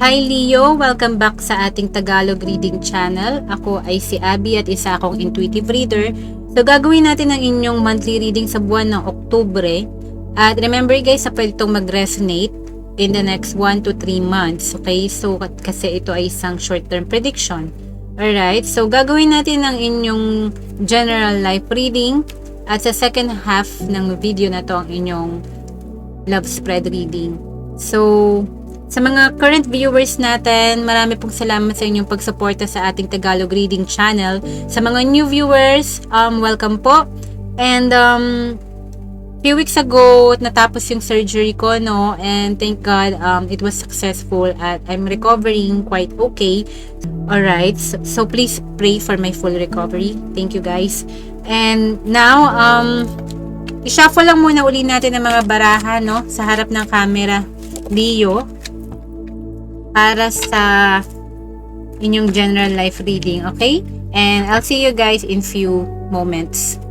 Hi Leo! Welcome back sa ating Tagalog Reading Channel. Ako ay si Abby at isa akong intuitive reader. So gagawin natin ang inyong monthly reading sa buwan ng Oktubre. At remember guys, sa pwede itong mag-resonate in the next 1 to 3 months. Okay? So kasi ito ay isang short-term prediction. Alright? So gagawin natin ang inyong general life reading. At sa second half ng video na to ang inyong love spread reading. So sa mga current viewers natin, marami pong salamat sa inyong pagsuporta sa ating Tagalog Reading Channel. Sa mga new viewers, welcome po. And few weeks ago, natapos yung surgery ko, no? And thank God, it was successful at I'm recovering quite okay. Alright, so please pray for my full recovery. Thank you guys. And now, i-shuffle lang muna uli natin ang mga baraha, no? Sa harap ng camera, Leo. Para sa inyong general life reading, okay? And I'll see you guys in few moments.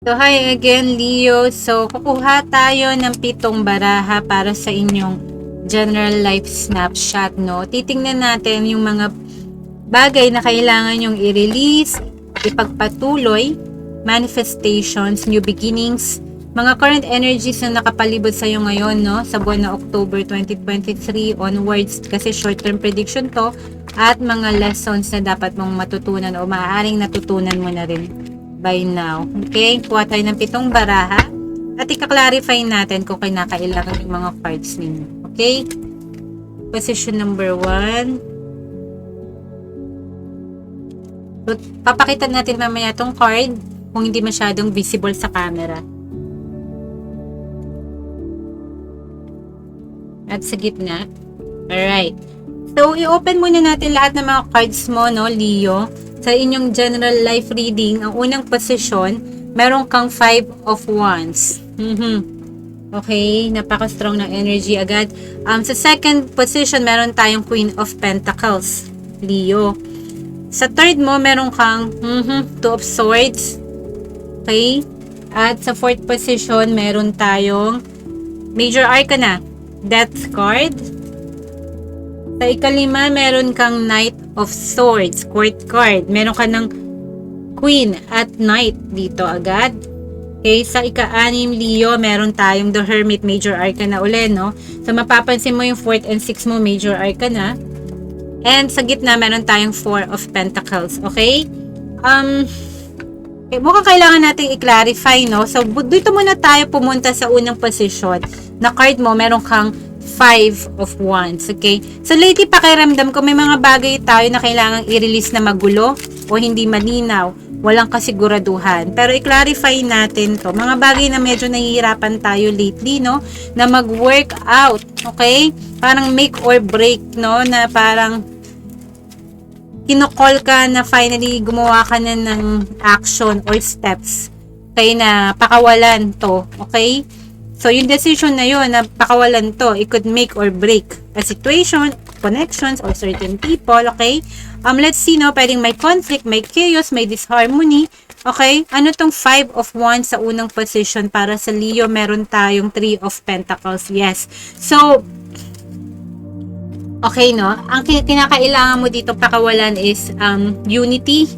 So hi again Leo. So kukuha tayo ng 7 baraha para sa inyong general life snapshot, no? Titingnan natin yung mga bagay na kailangan yung i-release, ipagpatuloy, manifestations, new beginnings, mga current energies na nakapalibot sa iyo ngayon, no? Sa buwan ng October 2023 onwards, kasi short-term prediction to, at mga lessons na dapat mong matutunan o maaaring natutunan mo na rin by now. Okay? Kuha tayo ng 7 baraha at i-clarify natin kung kinakailangan yung mga cards ninyo. Okay? Position number 1. So, papakita natin mamaya itong card kung hindi masyadong visible sa camera. At sa gitna. Alright. So, i-open muna natin lahat ng mga cards mo, no, Leo. Sa inyong general life reading, ang unang position, meron kang 5 of Wands. Okay, napaka-strong ng energy agad. Sa second position, meron tayong Queen of Pentacles, Leo. Sa third mo, meron kang 2 of Swords. Okay? At sa fourth position, meron tayong Major Arcana, Death card. Sa ikalima, meron kang Knight of Swords, Court card. Meron ka ng Queen at Knight dito agad. Okay, sa ika-6, Leo, meron tayong The Hermit, Major Arcana uli, no? So, mapapansin mo yung 4th and 6th mo, Major Arcana. And sa gitna, meron tayong 4 of Pentacles, okay? Mukhang kailangan natin i-clarify, no? So, dito muna tayo pumunta sa unang position. Na card mo, meron kang 5 of Wands, okay? So, lately, pakiramdam ko, may mga bagay tayo na kailangan i-release na magulo o hindi malinaw. Walang kasiguraduhan. Pero i-clarify natin to. Mga bagay na medyo nahihirapan tayo lately, no? Na mag-work out, okay? Parang make or break, no? Na parang kinocall ka na finally gumawa ka na ng action or steps. Okay? Na pakawalan to, okay? So, yung decision na yun, na pakawalan to, it could make or break a situation, connections, or certain people, okay? Let's see, no, pwedeng may conflict, may chaos, may disharmony, okay? Ano tong 5 of Wands sa unang position para sa Leo? Meron tayong 3 of Pentacles, yes. So, okay, no? Ang kinakailangan mo dito pakawalan is unity,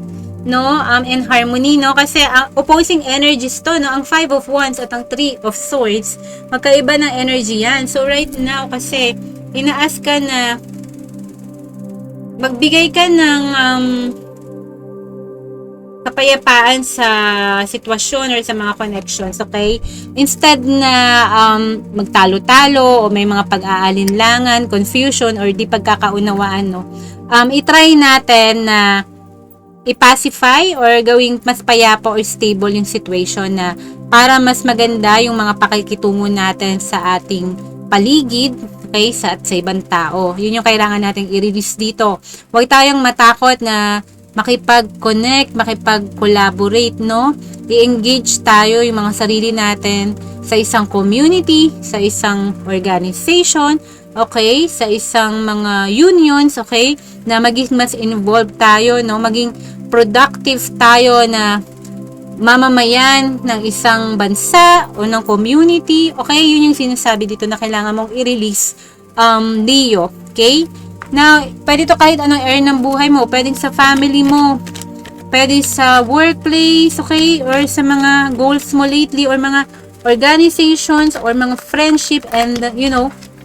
no? And harmony, no? Kasi ang opposing energies to, no? Ang 5 of Wands at ang 3 of Swords, magkaiba ng energy yan. So, right now, kasi, inaas ka na magbigay ka ng kapayapaan sa sitwasyon or sa mga connections, okay? Instead na magtalo-talo o may mga pag-aalinlangan, confusion, or di pagkakaunawaan, no? I-try natin na i-pacify or gawing mas payapa or stable yung situation na para mas maganda yung mga pakikitungo natin sa ating paligid, okay, sa ibang tao. Yun yung kailangan nating i-release dito. Huwag tayong matakot na makipag-connect, makipag-collaborate, no? I-engage tayo yung mga sarili natin sa isang community, sa isang organization, okay, sa isang mga unions, okay, na maging mas involved tayo, no, maging productive tayo na mamamayan ng isang bansa o ng community, okay, yun yung sinasabi dito na kailangan mong i-release, Leo, okay. Now, pwede to kahit anong area ng buhay mo, pwede sa family mo, pwede sa workplace, okay, or sa mga goals mo lately, or mga organizations, or mga friendship, and,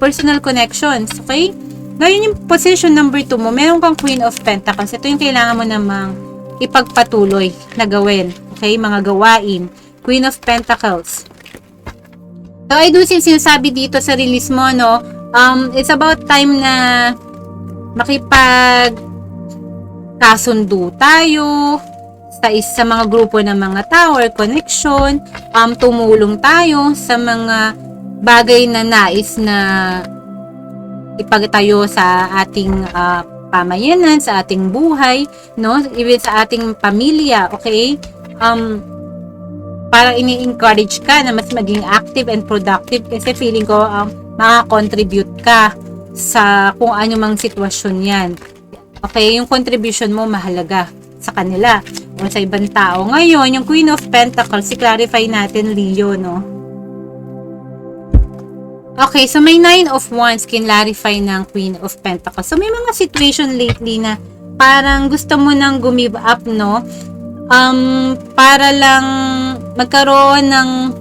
personal connections, okay. Ngayon yung position number 2 mo, meron kang Queen of Pentacles. Ito yung kailangan mo namang ipagpatuloy na gawin, okay, mga gawain. Queen of Pentacles. So, I do sinasabi dito sa release mo, no, it's about time na makipag-kasundo tayo sa mga grupo ng mga tao or connection, tumulong tayo sa mga bagay na nais na ipagtayo sa ating pamayanan, sa ating buhay, no, even sa ating pamilya, okay, parang ini-encourage ka na mas maging active and productive kasi feeling ko maka-contribute ka sa kung ano mang sitwasyon yan. Okay, yung contribution mo mahalaga sa kanila o sa ibang tao. Ngayon, yung Queen of Pentacles, i-clarify natin, Leo, no? Okay, so may 9 of Wands, kinlarify ng Queen of Pentacles. So may mga situation lately na parang gusto mo nang gumive up, no? Para lang magkaroon ng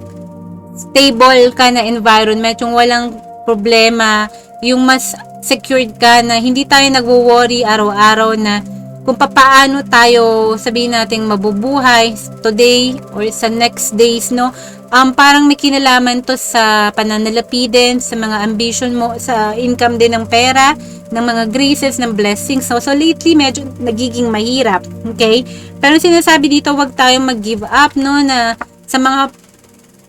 stable ka na environment, yung walang problema, yung mas secured ka na hindi tayo nagwo-worry araw-araw na kung papaano tayo sabihin nating mabubuhay today or sa next days, no? Parang may kinalaman to sa pananalapi din, sa mga ambition mo, sa income din ng pera, ng mga graces, ng blessings. So lately, medyo nagiging mahirap, okay? Pero sinasabi dito, wag tayong mag-give up, no? Na sa mga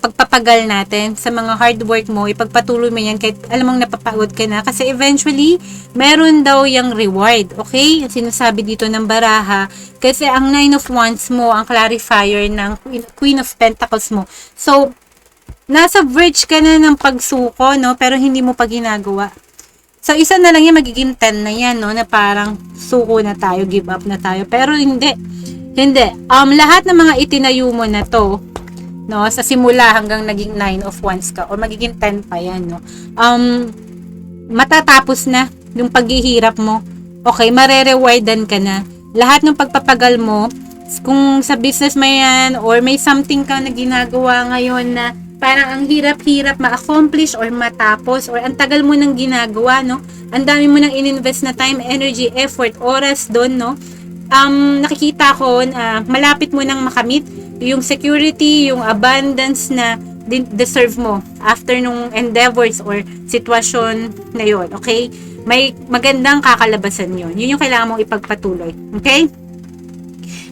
pagpapagal natin, sa mga hard work mo, ipagpatuloy mo yan kahit alam mong napapagod ka na. Kasi eventually, meron daw yung reward, okay? Sinasabi dito ng baraha. Kasi ang 9 of Wands mo, ang clarifier ng Queen of Pentacles mo. So, nasa verge ka na ng pagsuko, no? Pero hindi mo pa ginagawa. So, isa na lang yan, magiging 10 na yan, no? Na parang suko na tayo, give up na tayo. Pero hindi. Hindi. Lahat ng mga itinayo mo na to, no, sa simula hanggang naging 9 of Wands ka, o magiging 10 pa yan, no? Matatapos na yung paghihirap mo. Okay, marerewardan ka na. Lahat ng pagpapagal mo, kung sa business may yan, or may something ka na ginagawa ngayon na parang ang hirap-hirap ma-accomplish or matapos, or ang tagal mo nang ginagawa, no? Ang dami mo nang ininvest na time, energy, effort, oras doon, no? Nakikita ko na malapit mo nang makamit yung security, yung abundance na deserve mo after nung endeavors or sitwasyon na yon, okay? May magandang kakalabasan yon. Yun yung kailangan mong ipagpatuloy, okay?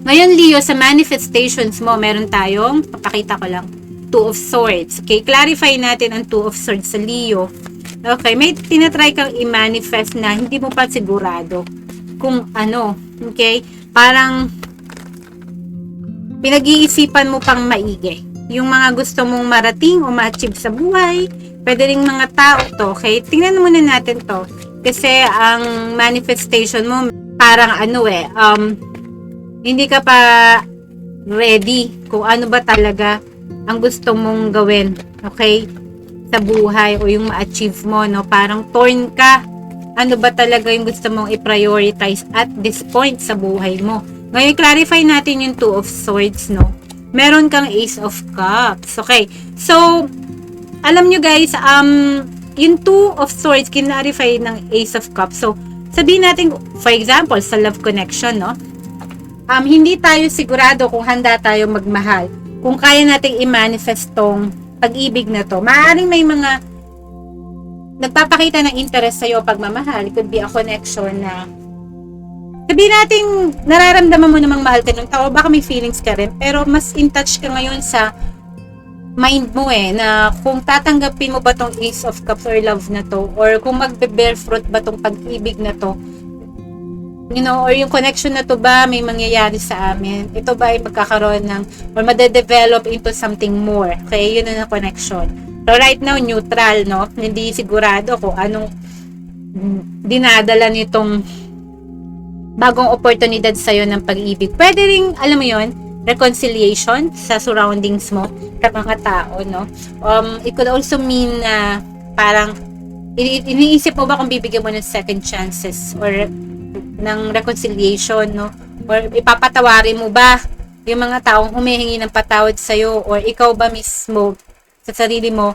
Ngayon, Leo, sa manifestations mo, meron tayong, papakita ko lang, 2 of Swords, okay? Clarify natin ang 2 of Swords sa Leo. Okay, may tinatry kang i-manifest na hindi mo pa sigurado kung ano, okay? Parang pinag-iisipan mo pang maigi yung mga gusto mong marating o ma-achieve sa buhay. Pwede ring mga tao to, okay? Tingnan muna natin to. Kasi ang manifestation mo parang hindi ka pa ready kung ano ba talaga ang gusto mong gawin, okay? Sa buhay o yung ma-achieve mo, no? Parang torn ka. Ano ba talaga yung gusto mong i-prioritize at this point sa buhay mo? Ngayon, clarify natin yung 2 of Swords, no? Meron kang Ace of Cups. Okay. So, alam nyo guys, yung 2 of Swords, kinlarify ng Ace of Cups. So, sabihin natin, for example, sa love connection, no? Hindi tayo sigurado kung handa tayo magmahal. Kung kaya nating i-manifest tong pag-ibig na to. Maaaring may mga nagpapakita ng interest sa'yo pagmamahal. It could be a connection na sabihin natin, nararamdaman mo namang mahal ka ng tao, baka may feelings ka rin, pero mas in touch ka ngayon sa mind mo na kung tatanggapin mo ba tong Ace of Cups or love na to, or kung magbe-bear fruit ba tong pag-ibig na to, or yung connection na to ba may mangyayari sa amin, ito ba ay magkakaroon ng, or madedevelop into something more, okay, yun na connection. So right now, neutral, no, hindi sigurado kung anong dinadala nitong bagong oportunidad sa'yo ng pag-ibig. Pwede rin, alam mo yon, reconciliation sa surroundings mo, sa mga tao, no? It could also mean na parang iniisip mo ba kung bibigyan mo ng second chances or ng reconciliation, no? Or ipapatawarin mo ba yung mga taong humihingi ng patawad sa'yo, or ikaw ba mismo sa sarili mo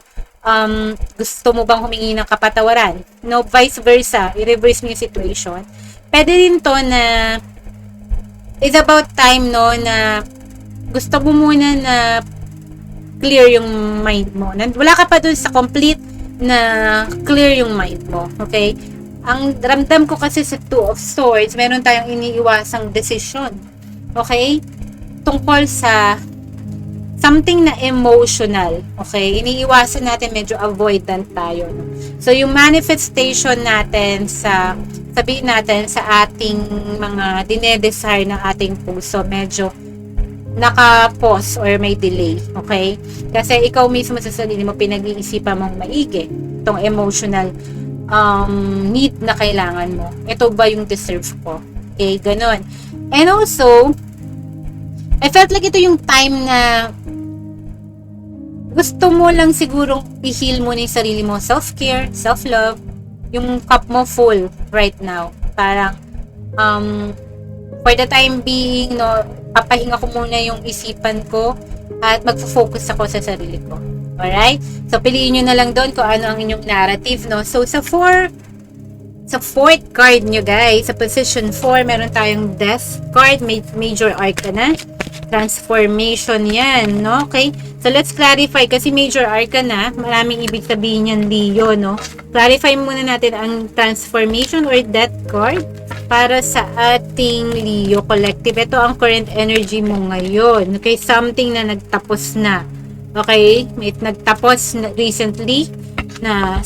gusto mo bang humingi ng kapatawaran? No, vice versa, i-reverse mo yung situation. Pwede rin to na it's about time, no, na gusto mo muna na clear yung mind mo. Wala ka pa dun sa complete na clear yung mind mo. Okay? Ang ramdam ko kasi sa Two of Swords, meron tayong iniiwasang decision. Okay? Tungkol sa something na emotional. Okay? Iniiwasan natin, medyo avoidant tayo. No? So, yung manifestation natin sabihin natin sa ating mga dinedesire ng ating puso, medyo naka-pause or may delay. Okay? Kasi ikaw mismo sa sarili mo, pinag-iisipan mong maigi itong emotional need na kailangan mo. Ito ba yung deserve ko? Okay? Ganon. And also, I felt like ito yung time na gusto mo lang sigurong i-heal mo na yung sarili mo. Self-care, self-love, yung cup mo full right now. Parang, for the time being, no, papahinga ko muna yung isipan ko at magfo-focus ako sa sarili ko. Alright? So, piliin nyo na lang doon kung ano ang inyong narrative, no? So, sa fourth card nyo, guys, sa position 4, meron tayong Death card, Major Arcana. Transformation yan, no? Okay? So, let's clarify. Kasi Major Arcana, maraming ibig sabihin yan, Leo, no? Clarify muna natin ang transformation or death card para sa ating Leo collective. Ito ang current energy mo ngayon. Okay? Something na nagtapos na. Okay? May nagtapos na recently na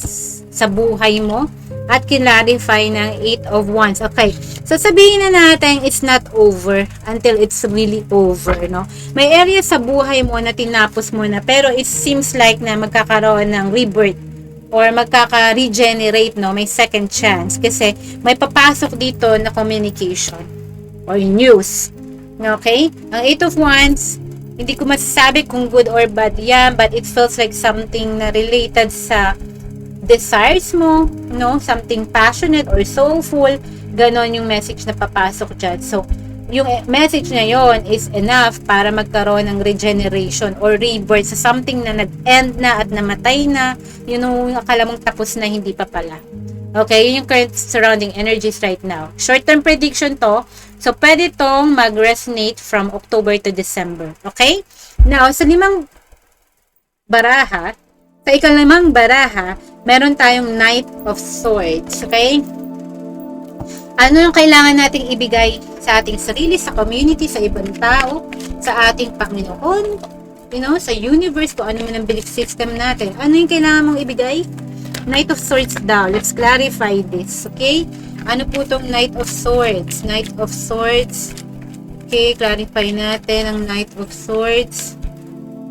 sa buhay mo. At kinlarify ng 8 of Wands. Okay. So, sabihin na natin, it's not over until it's really over, no? May area sa buhay mo na tinapos mo na, pero it seems like na magkakaroon ng rebirth or magkaka-regenerate, no? May second chance. Kasi may papasok dito na communication or news. Okay? Ang 8 of Wands, hindi ko masasabi kung good or bad yan, but it feels like something na related sa desires mo, no? Something passionate or soulful. Ganon yung message na papasok dyan. So, yung message na yon is enough para magkaroon ng regeneration or rebirth sa something na nag-end na at namatay na. Yun yung akala mong tapos na, hindi pa pala. Okay? Yun yung current surrounding energies right now. Short-term prediction to. So, pwede tong mag-resonate from October to December. Okay? Now, sa ikalimang baraha, meron tayong Knight of Swords. Okay? Ano yung kailangan nating ibigay sa ating sarili, sa community, sa ibang tao, sa ating Panginoon, sa universe, kung ano man ang belief system natin. Ano yung kailangan mong ibigay? Knight of Swords daw. Let's clarify this. Okay? Ano po tong Knight of Swords? Knight of Swords. Okay, clarify natin ang Knight of Swords.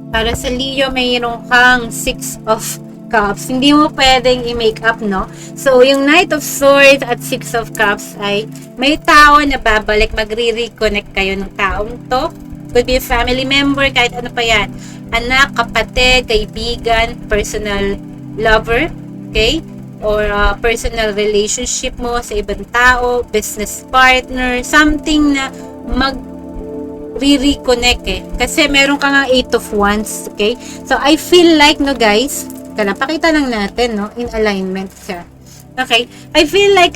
Para sa Leo, mayroon kang 6 of Cups. Hindi mo pwedeng i-make up, no? So, yung Knight of Swords at 6 of Cups ay may tao na babalik, magre-reconnect kayo ng taong to. Could be a family member, kahit ano pa yan. Anak, kapatid, kaibigan, personal lover, okay? Or personal relationship mo sa ibang tao, business partner, something na re-reconnect Kasi meron ka nga 8 of Wands, okay? So, I feel like, no guys, pakita lang natin, no? In alignment siya. Okay? I feel like,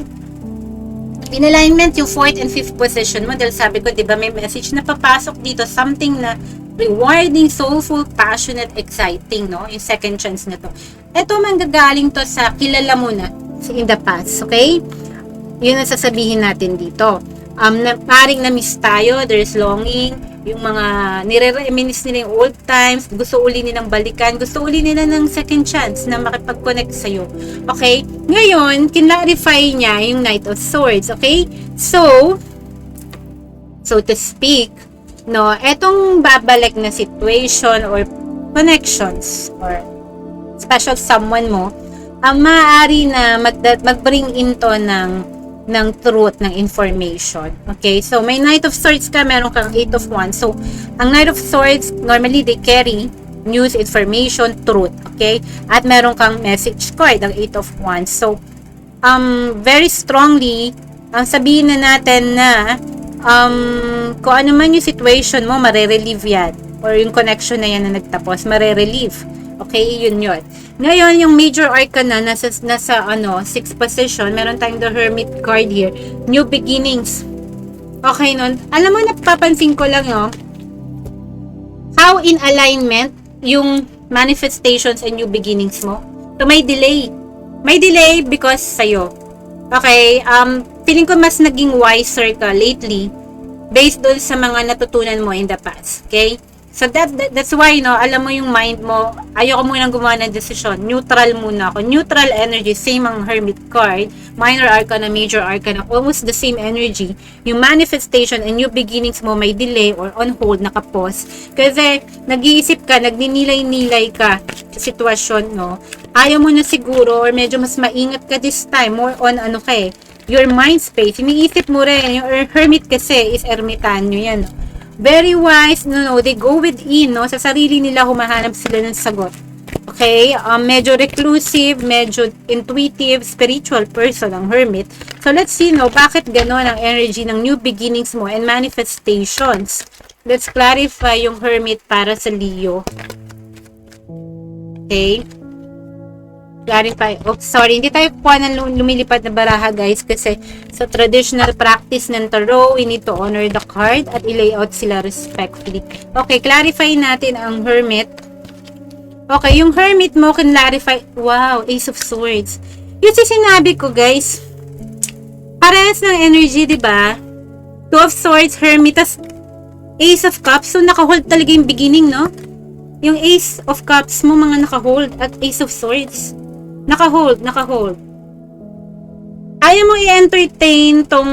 in alignment yung 4th and 5th position mo, dahil sabi ko, di ba, may message na papasok dito, something na rewarding, soulful, passionate, exciting, no? Yung second chance na to. Ito, manggagaling to sa kilala mo na in the past, okay? Yun ang sasabihin natin dito. Paring na-miss tayo, there's longing, yung mga nire-reminis nila yung old times, gusto uli nilang balikan, gusto uli nila ng second chance na makipag-connect sa'yo. Okay? Ngayon, kinlarify niya yung Knight of Swords. Okay? So to speak, no, etong babalik na situation or connections or special someone mo, ang maaari na mag-bring into ng truth, ng information. Okay? So, may Knight of Swords ka, meron kang 8 of Wands. So, ang Knight of Swords, normally, they carry news, information, truth. Okay? At meron kang message card, ang 8 of Wands. So, very strongly, ang sabihin na natin na kung ano man yung situation mo, marerelieve yan. Or yung connection na yan na nagtapos, marerelieve. Okay, yun. Ngayon, yung major arcana nasa 6th position, meron tayong the Hermit card here. New beginnings. Okay, nun. Alam mo, napapansin ko lang, how in alignment yung manifestations and new beginnings mo. So, may delay. May delay because sa'yo. Okay, feeling ko mas naging wiser ka lately based doon sa mga natutunan mo in the past. Okay? So that's why, alam mo yung mind mo, ayoko munang gumawa ng desisyon. Neutral muna ako. Neutral energy, same ang Hermit card. Minor arcana, major arcana, almost the same energy. Yung manifestation and new beginnings mo may delay or on hold, nakapause. Kasi nag-iisip ka, nagninilay-nilay ka sa sitwasyon, Ayaw mo na siguro or medyo mas maingat ka this time. More on your mind space. Iniisip mo rin. Yung Hermit kasi is ermitanyo yan. Very wise, they go within, sa sarili nila humahanap sila ng sagot. Okay? Medyo reclusive, medyo intuitive, spiritual person ang Hermit. So, let's see, bakit gano'n ang energy ng new beginnings mo and manifestations. Let's clarify yung Hermit para sa Leo. Okay? Clarify. Oh, sorry, hindi tayo kuha ng lumilipad na baraha, guys, kasi sa traditional practice ng tarot, we need to honor the card at i-layout sila respectfully. Okay, clarify natin ang Hermit. Okay, yung Hermit mo can clarify. Wow, Ace of Swords. Yung sinabi ko, guys, parehas ng energy, diba? Two of Swords, Hermit, tas Ace of Cups. So, naka-hold talaga yung beginning, Yung Ace of Cups mo, mga naka-hold, at Ace of Swords. Naka-hold. Ayaw mo i-entertain tong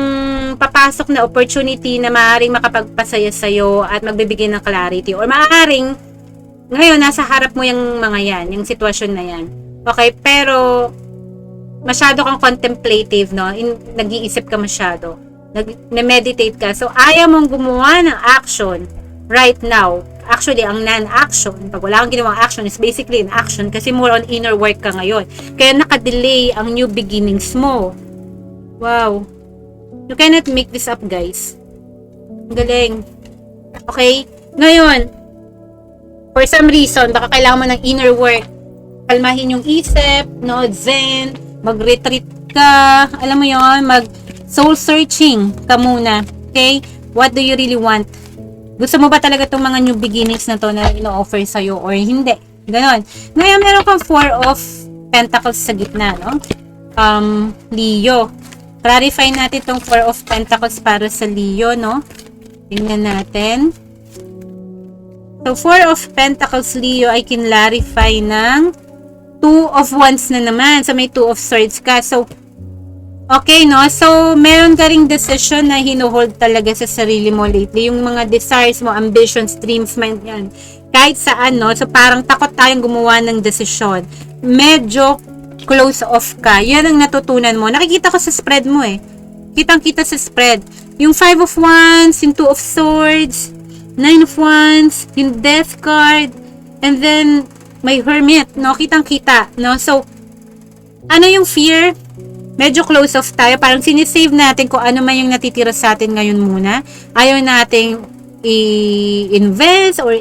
papasok na opportunity na maaaring makapagpasaya sa'yo at magbibigay ng clarity. Or maaaring, ngayon, nasa harap mo yung mga yan, yung sitwasyon na yan. Okay, pero masyado kang contemplative, nag-iisip ka masyado. Nag-meditate ka. So, ayaw mong gumawa ng action right now. Actually, ang non-action, pag wala kang ginawang action, is basically an action kasi more on inner work ka ngayon. Kaya nakadelay ang new beginnings mo. Wow. You cannot make this up, guys. Galing. Okay? Ngayon, for some reason, baka kailangan mo ng inner work. Kalmahin yung isip, zen, mag-retreat ka, alam mo yon, mag-soul searching ka muna. Okay? What do you really want? Gusto mo ba talaga itong mga new beginnings na to na ino-offer sa'yo or hindi? Ganon. Ngayon, meron kang 4 of Pentacles sa gitna, Leo. Clarify natin itong 4 of Pentacles para sa Leo, Tingnan natin. So, 4 of Pentacles, Leo, I can clarify ng 2 of Wands na naman. So, may 2 of Swords ka. So, okay, So, meron ka ring decision na hinuhold talaga sa sarili mo lately. Yung mga desires mo, ambitions, dreams, mind yan. Kahit saan, So, parang takot tayong gumawa ng desisyon. Medyo close off ka. Yan ang natutunan mo. Nakikita ko sa spread mo, Kitang-kita sa spread. Yung 5 of Wands, yung 2 of Swords, 9 of Wands, yung Death card, and then, may Hermit, Kitang-kita, So, ano yung fear? Medyo close off tayo. Parang sinisave natin kung ano man yung natitira sa atin ngayon muna. Ayaw nating i-invest or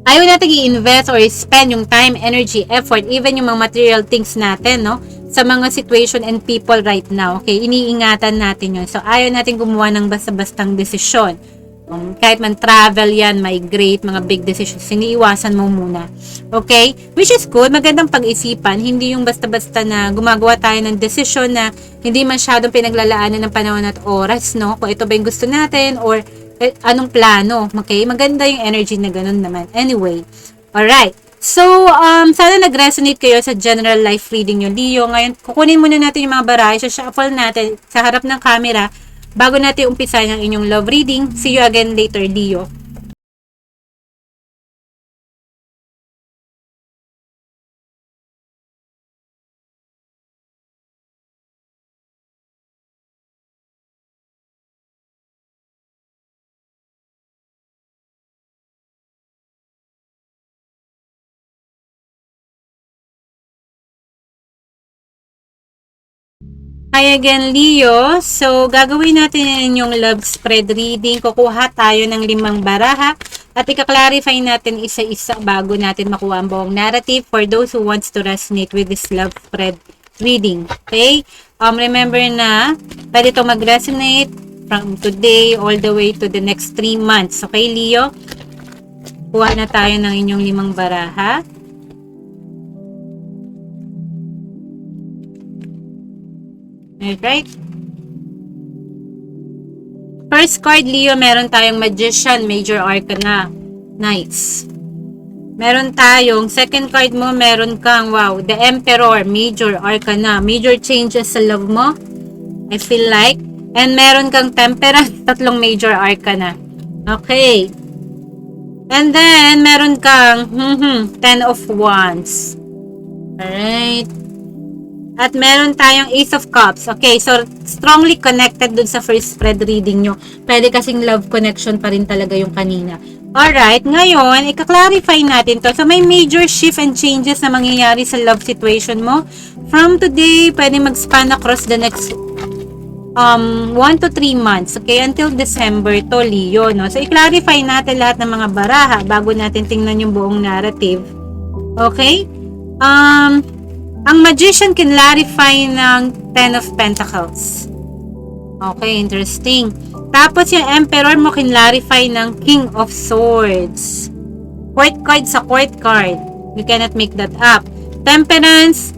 ayaw nating i-invest or spend yung time, energy, effort, even yung mga material things natin, sa mga situation and people right now. Okay? Iniingatan natin yun. So, ayaw natin gumawa ng basta-bastang desisyon. Kahit man travel yan, migrate, mga big decisions, iniiwasan mo muna. Okay? Which is good, magandang pag-isipan. Hindi yung basta-basta na gumagawa tayo ng desisyon na hindi masyadong pinaglalaanan ng panahon at oras, Kung ito ba yung gusto natin or anong plano. Okay? Maganda yung energy na ganun naman. Anyway. Alright. So, sana nag-resonate kayo sa general life reading yung Leo. Ngayon, kukunin muna natin yung mga barahay. So, shuffle natin sa harap ng camera bago natin umpisahan ang inyong love reading. See you again later, Leo. Hi again, Leo. So, gagawin natin yung love spread reading. Kukuha tayo ng 5 baraha at ika-clarify natin isa-isa bago natin makuha ang buong narrative for those who wants to resonate with this love spread reading. Okay? Remember na pwede ito mag-resonate from today all the way to the next 3 months. Okay, Leo? Kuha na tayo ng inyong 5 baraha. Alright. First card, Leo, meron tayong Magician, Major Arcana. Nice. Meron tayong, second card mo, meron kang, wow, the Emperor, Major Arcana. Major changes sa love mo, I feel like. And meron kang Temperance, 3 Major Arcana. Okay. And then, meron kang, Ten of Wands. Alright. At meron tayong Ace of Cups. Okay, so strongly connected dun sa first spread reading nyo. Pwede kasing love connection pa rin talaga yung kanina. Alright, ngayon, ika-clarify natin to. So may major shift and changes na mangyayari sa love situation mo. From today, pwede mag-span across the next 1 to 3 months. Okay, until December to, Leo. No? So i-clarify natin lahat ng mga baraha bago natin tingnan yung buong narrative. Okay? Ang Magician can clarify ng 10 of Pentacles. Okay, interesting. Tapos yung Emperor mo can clarify ng King of Swords. Court card sa court card. You cannot make that up. Temperance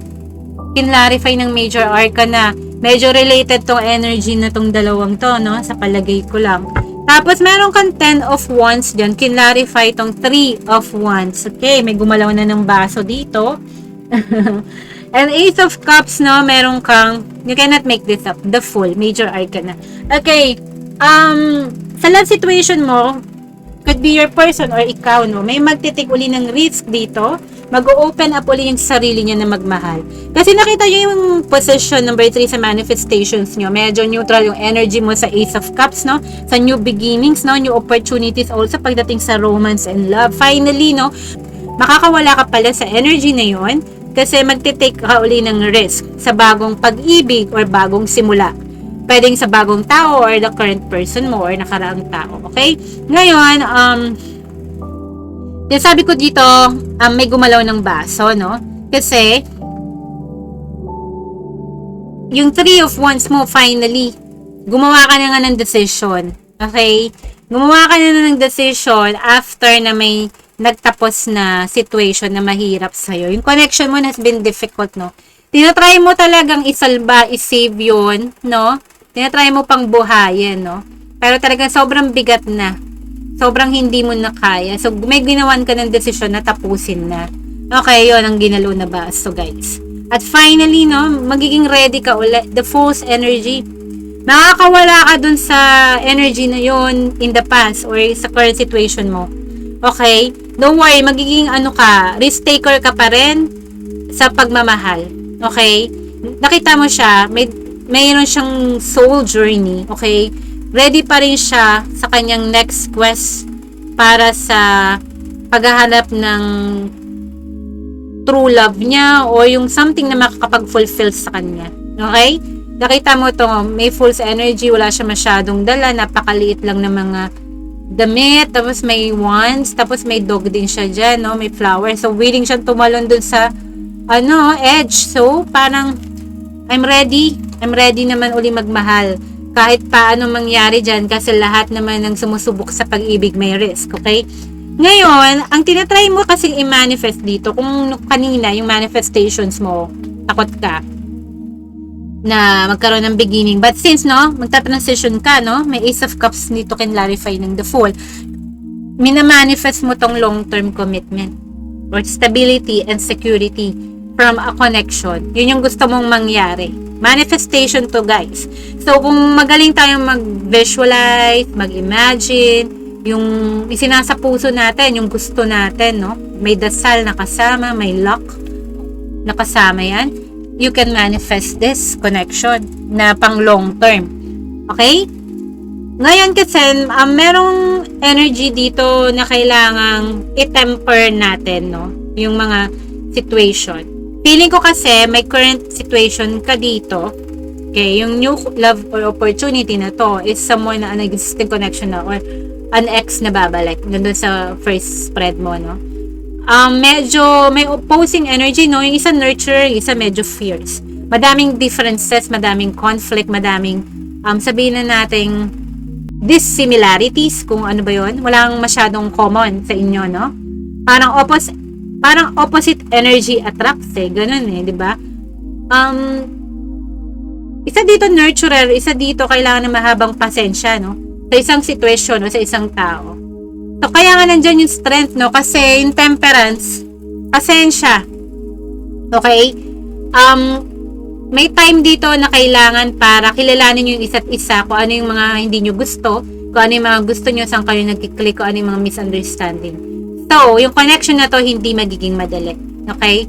can clarify ng Major Arcana. Medyo related tong energy na tong dalawang to, no? Sa palagay ko lang. Tapos meron kang 10 of Wands dyan. Can clarify tong 3 of Wands. Okay, may gumalaw na ng baso dito. And Ace of Cups, no, meron kang, you cannot make this up, the Fool, Major Arcana. Okay, sa love situation mo, could be your person or ikaw, no, may magtitik uli ng risk dito, mag-open up uli yung sarili niya na magmahal. Kasi nakita nyo yung position number 3 sa manifestations nyo, medyo neutral yung energy mo sa Ace of Cups, no, sa new beginnings, no, new opportunities also pagdating sa romance and love. Finally, no, makakawala ka pala sa energy na yun, kasi magte-take ka uli ng risk sa bagong pag-ibig or bagong simula. Pwedeng sa bagong tao or the current person mo or nakaraang tao. Okay? Ngayon, yung sabi ko dito, may gumalaw ng baso, no? Kasi, yung 3 of Wands mo, finally, gumawa ka na nga ng decision. Okay? Gumawa ka na ng decision after na may nagtapos na situation na mahirap sa'yo. Yung connection mo has been difficult, no? Tinatry mo talagang isalba, isave yun, no? Tinatry mo pang buhayin, no? Pero talagang sobrang bigat na. Sobrang hindi mo na kaya. So, may ginawan ka ng desisyon na tapusin na. Okay, yun ang ginalo na ba? So, guys. At finally, no? Magiging ready ka ulit. The Fool's energy. Nakakawala ka dun sa energy na yun in the past or sa current situation mo. Okay? Don't worry, magiging risk taker ka pa rin sa pagmamahal. Okay? Nakita mo siya, mayroon siyang soul journey. Okay? Ready pa rin siya sa kanyang next quest para sa paghahanap ng true love niya o yung something na makakapag-fulfill sa kanya. Okay? Nakita mo to, may Fool's energy, wala siya masyadong dala, napakaliit lang ng mga damit, tapos may wands, tapos may dog din siya dyan, no? May flower. So, willing siyang tumalon dun sa, edge. So, parang, I'm ready naman uli magmahal. Kahit paano mangyari dyan, kasi lahat naman ng sumusubok sa pag-ibig may risk, okay? Ngayon, ang tinatry mo kasing i-manifest dito, kung kanina, yung manifestations mo, takot ka, na magkaroon ng beginning. But since, no, magta-transition ka, no, may Ace of Cups nito can clarify ng the Fool. Minamanifest mo tong long-term commitment or stability and security from a connection. Yun yung gusto mong mangyari. Manifestation to, guys. So, kung magaling tayong mag-visualize, mag-imagine, yung isinasa puso natin, yung gusto natin, no, may dasal na kasama, may luck na kasama yan, you can manifest this connection na pang long term. Okay? Ngayon kasi, merong energy dito na kailangang i-temper natin, no? Yung mga situation. Feeling ko kasi, may current situation ka dito Okay, yung new love or opportunity na to is someone na an existing connection na or an ex na babalik. Nandun sa first spread mo, no? Medyo may opposing energy, no? Yung isa nurturer, yung isa medyo fierce. Madaming differences, madaming conflict, madaming, sabihin na nating dissimilarities, kung ano ba yun. Walang masyadong common sa inyo, no? Parang opposite energy attracts eh. Ganun eh, di ba? Isa dito nurturer, isa dito kailangan ng mahabang pasensya, no? Sa isang sitwasyon o sa isang tao. So, kaya nga nandyan yung strength, no? Kasi yung temperance, pasensya. Okay? May time dito na kailangan para kilalanin yung isa't isa, kung ano yung mga hindi nyo gusto, kung ano yung mga gusto nyo, saan kayo nagkiklik, kung ano yung mga misunderstanding. So, yung connection na to, hindi magiging madali. Okay?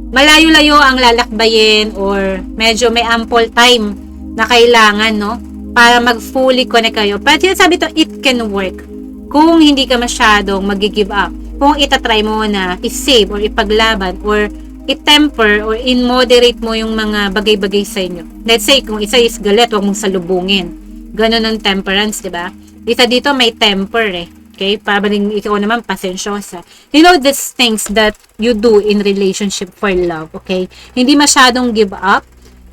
Malayo-layo ang lalakbayin or medyo may ample time na kailangan, no? Para mag-fully connect kayo. Pero sinasabi to, it can work. Kung hindi ka masyadong mag-give up. Kung itatry mo na i-save or ipaglaban or i-temper or in-moderate mo yung mga bagay-bagay sa inyo. Let's say, kung isa is galit, huwag mong salubungin. Ganon ang temperance, di ba? Isa dito may temper eh. Okay? Parang ikaw naman pasensyosa. You know these things that you do in relationship for love. Okay? Hindi masyadong give up.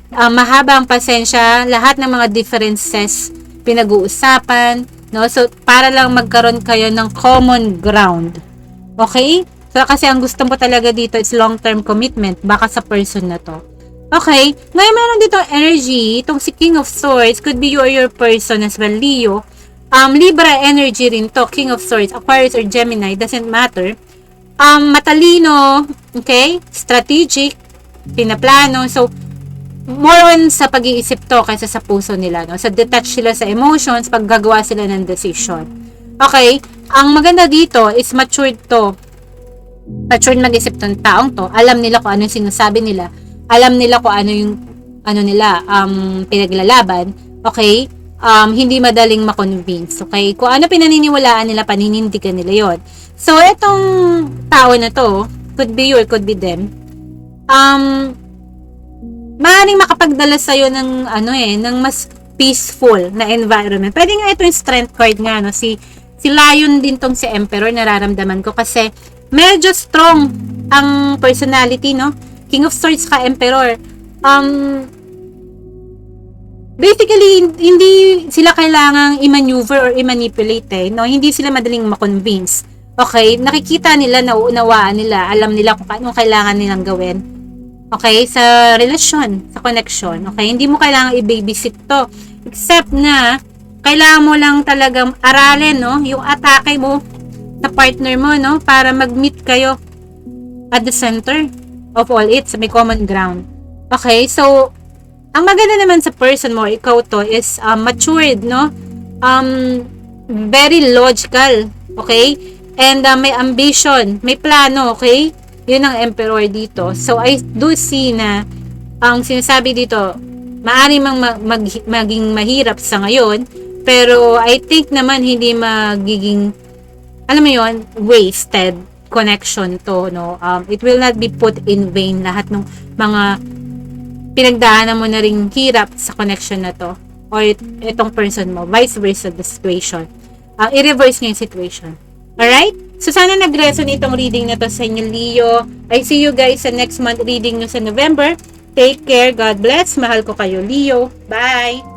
Mahaba ang pasensya. Lahat ng mga differences pinag-uusapan. No? So, para lang magkaroon kayo ng common ground. Okay? So, kasi ang gusto mo talaga dito is long-term commitment. Baka sa person na to. Okay? Ngayon, meron dito energy. Itong si King of Swords. Could be you or your person as well, Leo. Libra energy rin to, King of Swords, Aquarius or Gemini, doesn't matter. Matalino, okay? Strategic, pinaplano. So, more on sa pag-iisip to kaysa sa puso nila, no? So, detach sila sa emotions pag gagawa sila ng decision. Okay? Ang maganda dito is matured to. Matured mag-isip tong taong to. Alam nila kung ano yung sinasabi nila. Alam nila kung ano yung pinaglalaban. Okay? Hindi madaling makonvince. Okay? Kung ano pinaniniwalaan nila, paninindigan nila yon. So, etong tao na to, could be you or could be them, maaaring makapagdala sa'yo ng, ng mas peaceful na environment. Pwede nga ito yung strength card nga, no? Si Lion din tong si Emperor, nararamdaman ko kasi medyo strong ang personality, no? King of Swords ka, Emperor. Basically, hindi sila kailangang i-maneuver or i-manipulate, eh, no? Hindi sila madaling ma-convince. Okay? Nakikita nila, nauunawaan nila, alam nila kung anong kailangan nilang gawin. Okay? Sa relasyon, sa connection. Okay? Hindi mo kailangang i-babysit to. Except na, kailangan mo lang talagang aralin, no? Yung atake mo sa partner mo, no? Para mag-meet kayo at the center of all it, sa may common ground. Okay? So, ang maganda naman sa person mo, ikaw to, is matured, no? Very logical, okay? And may ambition, may plano, okay? Yun ang Emperor dito. So, I do see na ang sinasabi dito, maaari mang maging mahirap sa ngayon, pero I think naman hindi magiging, alam mo yun, wasted connection to, no? It will not be put in vain lahat ng mga pinagdaanan mo na ring hirap sa connection na to or itong person mo, vice versa the situation. I-reverse nyo yung situation. Alright? So, sana nag-resonate itong reading na to sa inyo, Leo. I see you guys sa next month reading nyo sa November. Take care. God bless. Mahal ko kayo, Leo. Bye!